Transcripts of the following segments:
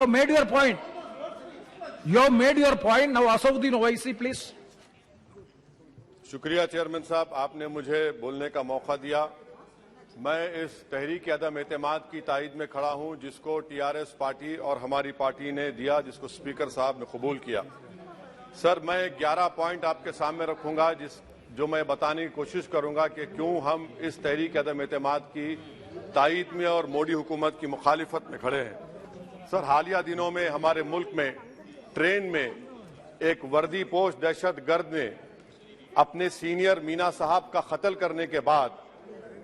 made your point. You have made your point. Now, Asauddin Owaisi, please. शुक्रिया chairman साहब, आपने मुझे बोलने का मौका दिया। मैं इस तहरीक अदम एतमाद की तायद में खड़ा हूं जिसको टीआरएस पार्टी और हमारी पार्टी ने दिया, जिसको स्पीकर साहब ने कबूल किया। सर, मैं 11 पॉइंट आपके सामने रखूंगा जो मैं बताने की कोशिश करूंगा कि क्यों हम इस तहरीक अदम एतमाद की तायद में और मोदी हुकूमत की मुखालिफत में खड़े हैं। सर, हालिया दिनों में हमारे मुल्क में ट्रेन में एक वर्दीपोश दहशतगर्द ने अपने सीनियर मीना साहब का कत्ल करने के बाद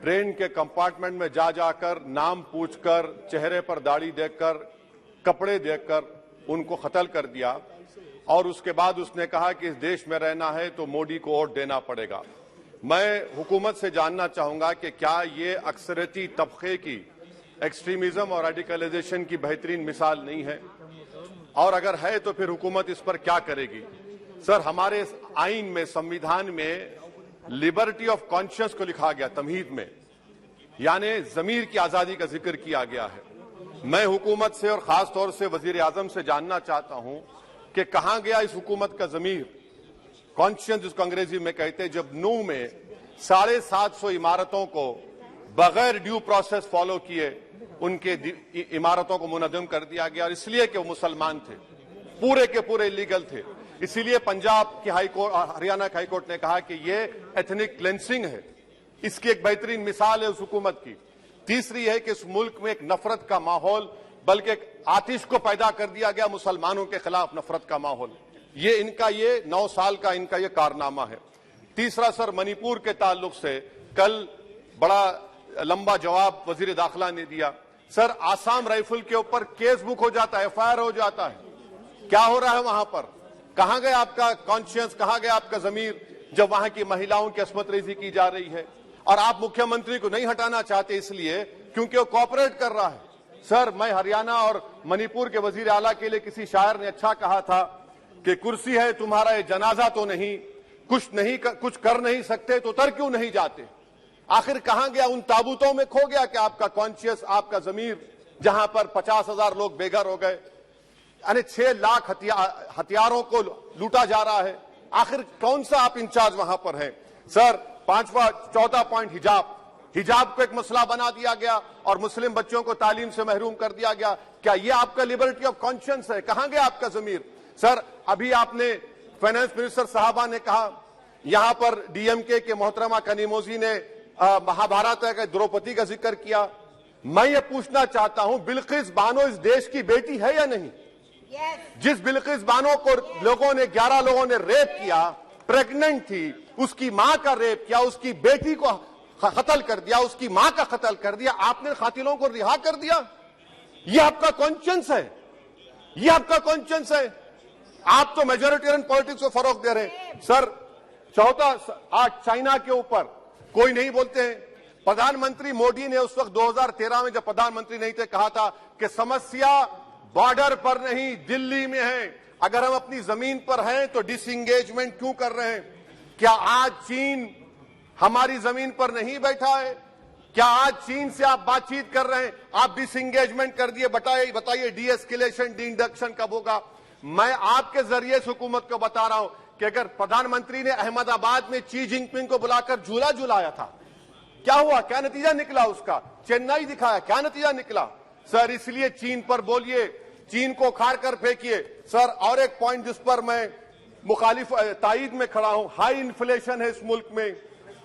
ट्रेन के कंपार्टमेंट में जाकर नाम पूछकर, चेहरे पर दाढ़ी देखकर, कपड़े देखकर उनको कत्ल कर दिया और उसके बाद उसने कहा कि इस देश में रहना है तो मोदी को वोट देना पड़ेगा। मैं हुकूमत से जानना चाहूंगा कि क्या ये अक्सरियती तबके की एक्सट्रीमिज्म और रेडिकलाइजेशन की बेहतरीन मिसाल नहीं है, और अगर है तो फिर हुकूमत इस पर क्या करेगी। सर, हमारे आइन में, संविधान में लिबर्टी ऑफ कॉन्शियस को लिखा गया तमहीद में, यानी जमीर की आजादी का जिक्र किया गया है। मैं हुकूमत से और खास तौर से वजीर आजम से जानना चाहता हूं कि कहां गया इस हुकूमत का जमीर, कॉन्शियस जिसको अंग्रेजी में कहते हैं, जब नूह में 750 इमारतों को बगैर ड्यू प्रोसेस फॉलो किए उनके इमारतों को मुनज़्ज़म कर दिया गया, और इसलिए कि वो मुसलमान थे, पूरे के पूरे इलीगल थे। इसीलिए पंजाब की हाईकोर्ट, हरियाणा की हाईकोर्ट ने कहा कि ये एथनिक क्लेंसिंग है। इसकी एक बेहतरीन मिसाल है उस हुकूमत की। तीसरी है कि इस मुल्क में एक नफरत का माहौल, बल्कि एक आतिश को पैदा कर दिया गया, मुसलमानों के खिलाफ नफरत का माहौल। ये 9 साल का इनका ये कारनामा है। तीसरा सर, मणिपुर के ताल्लुक से कल बड़ा लंबा जवाब वजीर दाखिला ने दिया। सर, आसाम राइफल के ऊपर केस बुक हो जाता है, एफआईआर हो जाता है। क्या हो रहा है वहां पर? कहां गया आपका कॉन्शियस, कहां गया आपका जमीर, जब वहां की महिलाओं की अस्मत रेजी की जा रही है? और आप मुख्यमंत्री को नहीं हटाना चाहते इसलिए क्योंकि वो कोऑपरेट कर रहा है। सर, मैं हरियाणा और मणिपुर के वजीर आला के लिए, किसी शायर ने अच्छा कहा था कि कुर्सी है तुम्हारा ये जनाजा तो नहीं, कुछ कर नहीं सकते तो उतर क्यों नहीं जाते। आखिर कहां गया? उन ताबूतों में खो गया कि आपका कॉन्शियस, आपका जमीर, जहां पर 50,000 लोग बेघर हो गए, यानी 6 लाख हथियारों को लूटा जा रहा है। आखिर कौन सा आप इंचार्ज वहां पर हैं? सर, 4था पॉइंट, हिजाब को एक मसला बना दिया गया और मुस्लिम बच्चों को तालीम से महरूम कर दिया गया। क्या यह आपका लिबर्टी ऑफ कॉन्शियस है? कहां गया आपका जमीर? सर, अभी आपने फाइनेंस मिनिस्टर साहबा ने कहा, यहां पर डीएमके के मोहतरमा कनीमोजी ने महाभारत के द्रौपदी का जिक्र किया। मैं ये पूछना चाहता हूं, बिल्किस बानो इस देश की बेटी है या नहीं? जिस बिल्किस बानो को 11 लोगों ने रेप किया, प्रेग्नेंट थी, उसकी मां का रेप किया, उसकी बेटी को कत्ल कर दिया, उसकी मां का कत्ल कर दिया, आपने कातिलों को रिहा कर दिया। ये आपका कॉन्शियस है? ये आपका कॉन्शियस है? आप तो मेजोरिटेरियन पॉलिटिक्स को फरोग दे रहे हैं। सर, चौथा, आज चाइना के ऊपर कोई नहीं बोलते हैं। प्रधानमंत्री मोदी ने उस वक्त 2013 में जब प्रधानमंत्री नहीं थे, कहा था कि समस्या बॉर्डर पर नहीं, दिल्ली में है। अगर हम अपनी जमीन पर हैं तो डिसएंगेजमेंट क्यों कर रहे हैं? क्या आज चीन हमारी जमीन पर नहीं बैठा है? क्या आज चीन से आप बातचीत कर रहे हैं? आप डिसएंगेजमेंट कर दिए। बताइए डी एस्केलेशन, डी इंडक्शन कब होगा? मैं आपके जरिए से हुकूमत को बता रहा हूं कि अगर प्रधानमंत्री ने अहमदाबाद में शी जिनपिंग को बुलाकर झूला झुलाया था, क्या हुआ? क्या नतीजा निकला उसका? चेन्नई दिखाया, क्या नतीजा निकला? सर, इसलिए चीन पर बोलिए, चीन को उखाड़ कर फेंकिए। सर, और एक पॉइंट जिस पर मैं मुखालिफ तायद में खड़ा हूं, हाई इन्फ्लेशन है इस मुल्क में,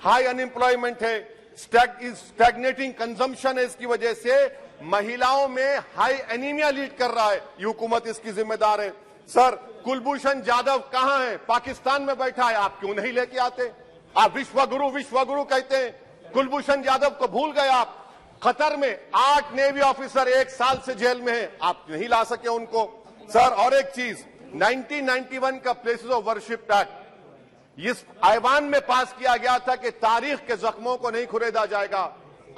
हाई अनएम्प्लॉयमेंट है, स्टैग्नेटिंग कंजम्पशन है। इसकी वजह से महिलाओं में हाई एनीमिया लीड कर रहा है। ये हुकूमत इसकी जिम्मेदार है। सर, कुलभूषण जाधव कहां है? पाकिस्तान में बैठा है, आप क्यों नहीं लेके आते? आप विश्वगुरु कहते हैं, कुलभूषण जाधव को भूल गए आप। कतर में 8 नेवी ऑफिसर 1 साल से जेल में हैं, आप नहीं ला सके उनको। सर, और एक चीज, 1991 का प्लेसेस ऑफ वर्शिप एक्ट इस ऐवान में पास किया गया था कि तारीख के जख्मों को नहीं खुरेदा जाएगा।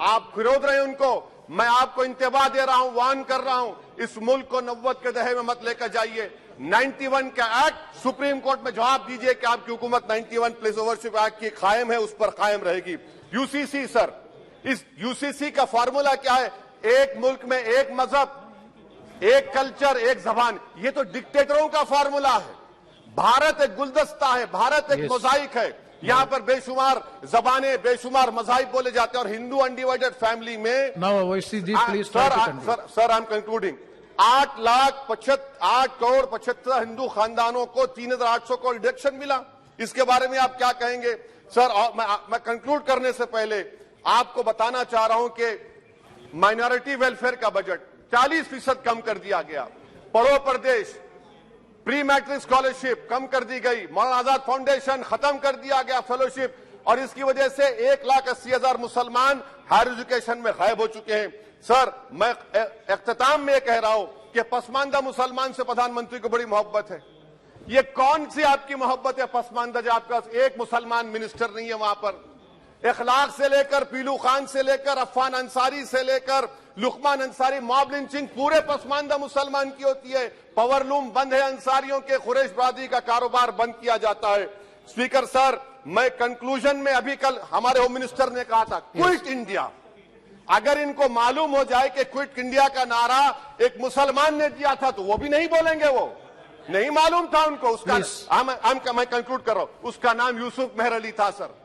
आप खुरोद रहे हैं उनको। मैं आपको इंतबा दे रहा हूं, वार्न कर रहा हूं, इस मुल्क को 90 के दहे में मत लेकर जाइए। 91 का एक्ट सुप्रीम कोर्ट में जवाब दीजिए कि आपकी हुकूमत 91 प्लेस ऑफ वर्शिप एक्ट की कायम है, उस पर कायम रहेगी। यूसीसी, सर, इस यूसीसी का फॉर्मूला क्या है? एक मुल्क में एक मजहब, एक कल्चर, एक जबान, ये तो डिक्टेटरों का फॉर्मूला है। भारत एक गुलदस्ता है, भारत एक मोजाइक है। यहाँ पर बेशुमार जबानें, बेशुमार मज़ाहिब बोले जाते हैं और हिंदू अनडिवाइडेड फैमिली में Now, Owaisi ji, please try to conclude. Sir I am concluding. 8 crore 75 Hindu खानदानों को 3,800 करोड़ डिडक्शन मिला। इसके बारे में आप क्या कहेंगे सर? और मैं कंक्लूड करने से पहले आपको बताना चाह रहा हूं कि माइनॉरिटी वेलफेयर का बजट 40% कम कर दिया गया। पढ़ो प्रदेश, प्री मैट्रिक स्कॉलरशिप कम कर दी गई, मौलाना आजाद फाउंडेशन खत्म कर दिया गया फेलोशिप, और इसकी वजह से 1,80,000 मुसलमान हायर एजुकेशन में गायब हो चुके हैं। सर, मैं इख्तिताम में कह रहा हूं कि पसमानदा मुसलमान से प्रधानमंत्री को बड़ी मोहब्बत है। ये कौन सी आपकी मोहब्बत है पसमानदा, जो आपका एक मुसलमान मिनिस्टर नहीं है वहां पर? इखलाक से लेकर, पीलू खान से लेकर, अफान अंसारी से लेकर लुकमान अंसारी, मॉब लिंचिंग पूरे पसमानदा मुसलमान की होती है। पावरलूम बंद है अंसारियों के, कुरैश बरादरी का कारोबार बंद किया जाता है। स्पीकर सर, मैं कंक्लूजन में अभी कल हमारे होम मिनिस्टर ने कहा था क्विट इंडिया। अगर इनको मालूम हो जाए कि क्विट इंडिया का नारा एक मुसलमान ने दिया था तो वो भी नहीं बोलेंगे, वो नहीं मालूम था उनको। उसका मैं कंक्लूड कर रहा हूं, उसका नाम यूसुफ मेहर अली था सर।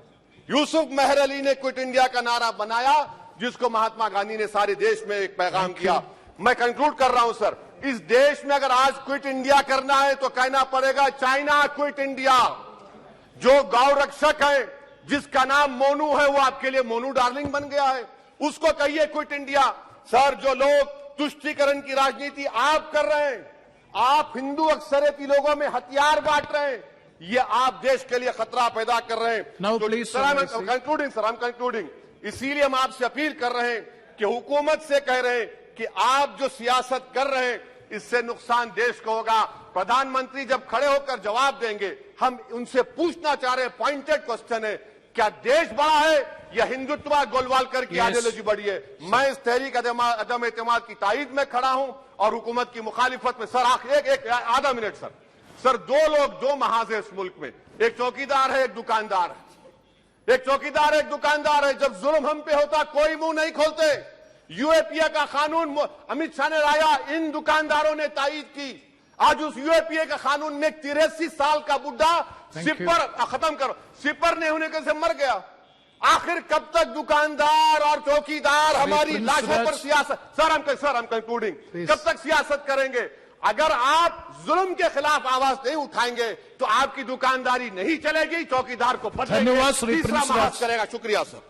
यूसुफ मेहर अली ने क्विट इंडिया का नारा बनाया, जिसको महात्मा गांधी ने सारे देश में एक पैगाम किया। मैं कंक्लूड कर रहा हूं सर, इस देश में अगर आज क्विट इंडिया करना है तो कहना पड़ेगा चाइना क्विट इंडिया। जो गौ रक्षक है, जिसका नाम मोनू है, वो आपके लिए मोनू डार्लिंग बन गया है, उसको कहिए क्विट इंडिया। सर, जो लोग तुष्टीकरण की राजनीति आप कर रहे हैं, आप हिंदू अक्सरियती लोगों में हथियार बांट रहे हैं, ये आप देश के लिए खतरा पैदा कर रहे हैं। Now, तो please, sir, I am concluding. इसीलिए हम आपसे अपील कर रहे हैं कि हुकूमत से कह रहे हैं कि आप जो सियासत कर रहे हैं इससे नुकसान देश को होगा। प्रधानमंत्री जब खड़े होकर जवाब देंगे, हम उनसे पूछना चाह रहे हैं, पॉइंटेड क्वेश्चन है, क्या देश बड़ा है या हिंदुत्व गोलवालकर की आइडियोलॉजी बड़ी है? मैं इस तहरीक अदम एतमाद की तायद में खड़ा हूं और हुकूमत की मुखालिफत में। सर, एक आधा मिनट सर, दो लोग, दो महाज है इस मुल्क में, एक चौकीदार है, एक दुकानदार है। एक चौकीदार है, एक दुकानदार है। जब जुल्म हम पे होता कोई मुंह नहीं खोलते। यूएपीए का कानून अमित शाह ने लाया, इन दुकानदारों ने तायद की। आज उस यूएपीए के कानून में 83 साल का बुढ़ा सिपर खत्म करो, सिपर नहीं होने से मर गया। आखिर कब तक दुकानदार और चौकीदार हमारी लाशों पर सियासत? सर, हम कंक्लूडिंग, कब तक सियासत करेंगे? अगर आप जुल्म के खिलाफ आवाज नहीं उठाएंगे तो आपकी दुकानदारी नहीं चलेगी, चौकीदार को बदलेंगे, तीसरा महाज करेगा। शुक्रिया सर।